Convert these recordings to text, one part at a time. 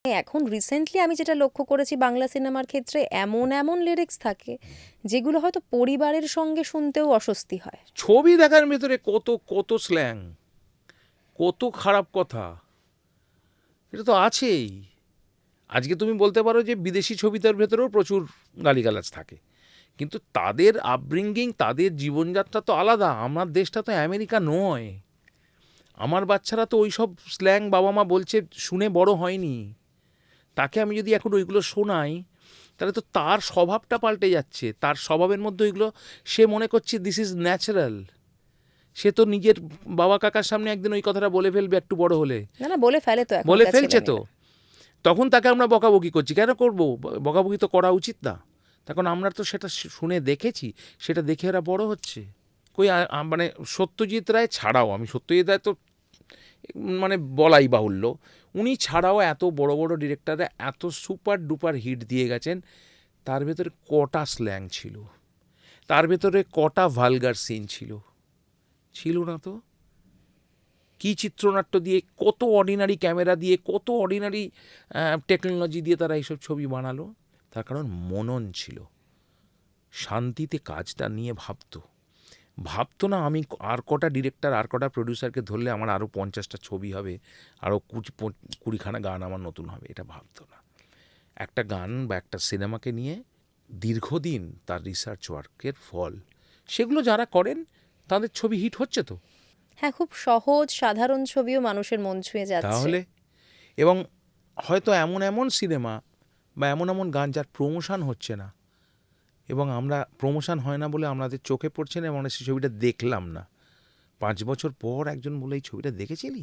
এখন রিসেন্টলি আমি যেটা লক্ষ্য করেছি বাংলা সিনেমার ক্ষেত্রে, এমন এমন লিরিক্স থাকে যেগুলো হয়তো পরিবারের সঙ্গে শুনতেও অস্বস্তি হয়। ছবি দেখার ভেতরে কত কত স্ল্যাং, কত খারাপ কথা, এটা তো আছেই। আজকে তুমি বলতে পারো যে বিদেশি ছবিটার ভেতরেও প্রচুর গালিগালাজ থাকে, কিন্তু তাদের আপব্রিঙ্গিং, তাদের জীবনযাত্রা তো আলাদা। আমার দেশটা তো আমেরিকা নয়। আমার বাচ্চারা তো ওই সব স্ল্যাং বাবা মা বলছে শুনে বড় হয়নি। তাকে আমি যদি এখন ওইগুলো শোনাই, তাহলে তো তার স্বভাবটা পাল্টে যাচ্ছে। তার স্বভাবের মধ্যে ওইগুলো সে মনে করছে দিস ইজ ন্যাচারাল। সে তো নিজের বাবা কাকার সামনে একদিন ওই কথাটা বলে ফেলবে একটু বড় হলে। না না, বলে ফেলে তো, বলে এখনকার ফেলছে তো। ছেলেমেয়েরা। তখন তাকে আমরা বকাবকি করছি। কেন করব? বকাবকি তো করা উচিত না। তখন আমরা তো সেটা শুনে দেখেছি, সেটা দেখে এরা বড় হচ্ছে। কই মানে সত্যজিৎ রায় ছাড়াও, আমি সত্যজিৎ রায় তো মানে বলাই বাহুল্য, উনি ছাড়াও এত বড় বড় ডিরেক্টররা এত সুপার ডুপার হিট দিয়ে গেছেন, তার ভেতরে কটা স্ল্যাং ছিল, তার ভেতরে কটা ভালগার সিন ছিল? ছিল না তো। কি চিত্রনাট্য দিয়ে, কত অর্ডিনারি ক্যামেরা দিয়ে, কত অর্ডিনারি টেকনোলজি দিয়ে তারা এইসব ছবি বানালো। তার কারণ মনন ছিল, শান্তিতে কাজটা নিয়ে ভাবতো না আমি আর কটা ডিরেক্টর আর কটা প্রডিউসারকে ধরলে আমার আরও 50টা ছবি হবে, আরও 20খানা গান আমার নতুন হবে, এটা ভাবতো না। একটা গান বা একটা সিনেমাকে নিয়ে দীর্ঘদিন তার রিসার্চ ওয়ার্কের ফল, সেগুলো যারা করেন তাদের ছবি হিট হচ্ছে তো। হ্যাঁ, খুব সহজ সাধারণ ছবিও মানুষের মন ছুঁয়ে যাচ্ছে। তাহলে এবং হয়তো এমন এমন সিনেমা বা এমন এমন গান যার প্রমোশন হচ্ছে না, এবং আমরা প্রমোশন হয় না বলে আমাদের চোখে পড়ছে না এবং আমরা সেই ছবিটা দেখলাম না। 5 বছর পর একজন বলে এই ছবিটা দেখেছিলি?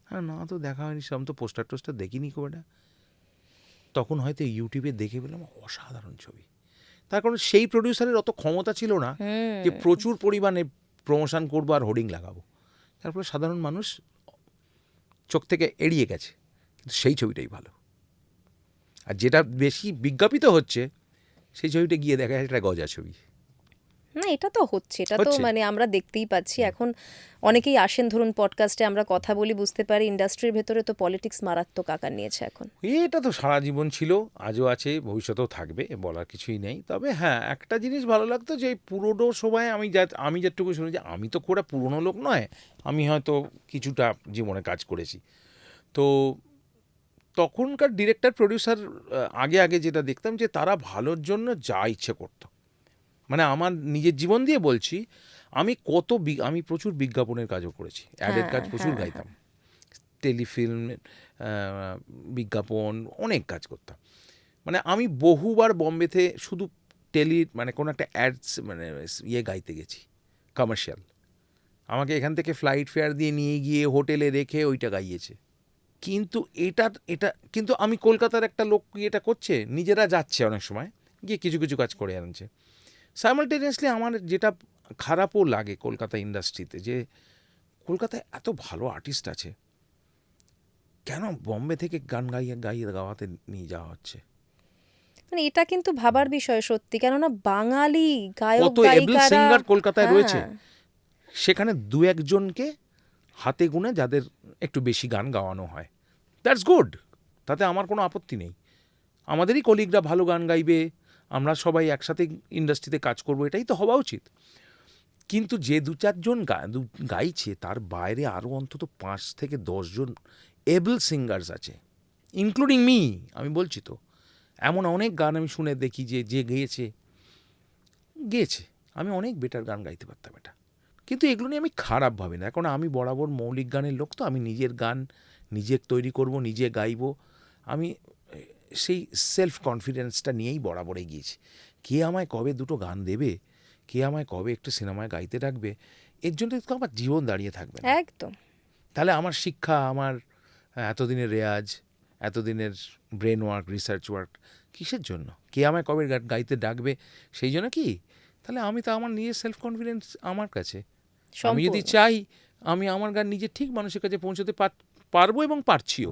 হ্যাঁ, না তো দেখা হয়নি, সেরকম তো পোস্টার টোস্টার দেখিনি খুব একটা। তখন হয়তো ইউটিউবে দেখে পেলাম অসাধারণ ছবি। তার কারণ সেই প্রডিউসারের অত ক্ষমতা ছিল না যে প্রচুর পরিমাণে প্রমোশন করবো আর হোর্ডিং লাগাবো। তার ফলে সাধারণ মানুষ চোখ থেকে এড়িয়ে গেছে, কিন্তু সেই ছবিটাই ভালো। আর যেটা বেশি বিজ্ঞাপিত হচ্ছে সেই ছবিটা গিয়ে দেখা যায় একটা গজা ছবি। না, এটা তো হচ্ছে, এটা তো মানে আমরা দেখতেই পাচ্ছি। এখন অনেকেই আসেন, ধরুন পডকাস্টে আমরা কথা বলি, বুঝতে পারি ইন্ডাস্ট্রির ভেতরে তো পলিটিক্স মারাত্মক আকার নিয়েছে এখন। এটা তো সারা জীবন ছিল, আজও আছে, ভবিষ্যতেও থাকবে, বলার কিছুই নেই। তবে হ্যাঁ, একটা জিনিস ভালো লাগতো যে পুরোনো সময় আমি যেটুকু শুনেছি, আমি তো খুব পুরনো লোক নয়, আমি হয়তো কিছুটা জীবনে কাজ করেছি, তো তখনকার ডিরেক্টর প্রডিউসার আগে আগে যেটা দেখতাম যে তারা ভালোর জন্য যা ইচ্ছে করতো। মানে আমার নিজের জীবন দিয়ে বলছি, আমি প্রচুর বিজ্ঞাপনের কাজও করেছি, অ্যাডের কাজ প্রচুর গাইতাম, টেলিফিল্ম, বিজ্ঞাপন, অনেক কাজ করতাম। মানে আমি বহুবার বম্বেতে শুধু মানে কোনো একটা অ্যাডস মানে গাইতে গেছি, কমার্শিয়াল। আমাকে এখান থেকে ফ্লাইট ফেয়ার দিয়ে নিয়ে গিয়ে হোটেলে রেখে ওইটা গাইয়েছে। কিন্তু এটা কিন্তু আমি কলকাতার একটা লোক এটা করছে, নিজেরা যাচ্ছে অনেক সময় গিয়ে কিছু কিছু কাজ করে আনছে। সাইমালটেনিয়াসলি আমার যেটা খারাপও লাগে কলকাতা ইন্ডাস্ট্রিতে, যে কলকাতায় এত ভালো আর্টিস্ট আছে, কেন বম্বে থেকে গান গাওয়াতে নিয়ে যাওয়া হচ্ছে? মানে এটা কিন্তু ভাবার বিষয় সত্যি, কেননা বাঙালি গায়ক কত এবল গায়িকারা। সিঙ্গার কলকাতায় রয়েছে, হ্যাঁ, সেখানে দু একজনকে হাতে গুনে যাদের একটু বেশি গান গাওয়ানো হয়, দ্যাটস গুড, তাতে আমার কোনো আপত্তি নেই। আমাদেরই কলিগরা ভালো গান গাইবে, আমরা সবাই একসাথে ইন্ডাস্ট্রিতে কাজ করবো, এটাই তো হওয়া উচিত। কিন্তু যে 2-4 জন গাইছে, তার বাইরে আরও অন্তত 5 থেকে 10 জন এবল সিঙ্গার্স আছে, ইনক্লুডিং মি। আমি বলছি তো, এমন অনেক গান আমি শুনে দেখি যে যে গেয়েছে আমি অনেক বেটার গান গাইতে পারতাম এটা। কিন্তু এগুলো নিয়ে আমি খারাপ ভাবি না, এখন আমি বরাবর মৌলিক গানের লোক, তো আমি নিজের গান নিজে তৈরি করব, নিজে গাইব। আমি সেই সেলফ কনফিডেন্সটা নিয়েই বরাবর এগিয়েছি। কে আমায় কবে দুটো গান দেবে, কে আমায় কবে একটু সিনেমায় গাইতে ডাকবে, এর জন্য তো আমার জীবন দাঁড়িয়ে থাকবে না। একদম। তাহলে আমার শিক্ষা, আমার এতদিনের রেয়াজ, এতদিনের ব্রেন ওয়ার্ক, রিসার্চ ওয়ার্ক কিসের জন্য? কে আমায় কবে গাইতে ডাকবে সেই জন্য কি? তাহলে আমি তো আমার নিজের সেলফ কনফিডেন্স আমার কাছে, আমি যদি সম্পূর্ণ। চাই আমি আমার গান নিজে ঠিক মানুষের কাছে পৌঁছতে পারবো এবং পারছিও।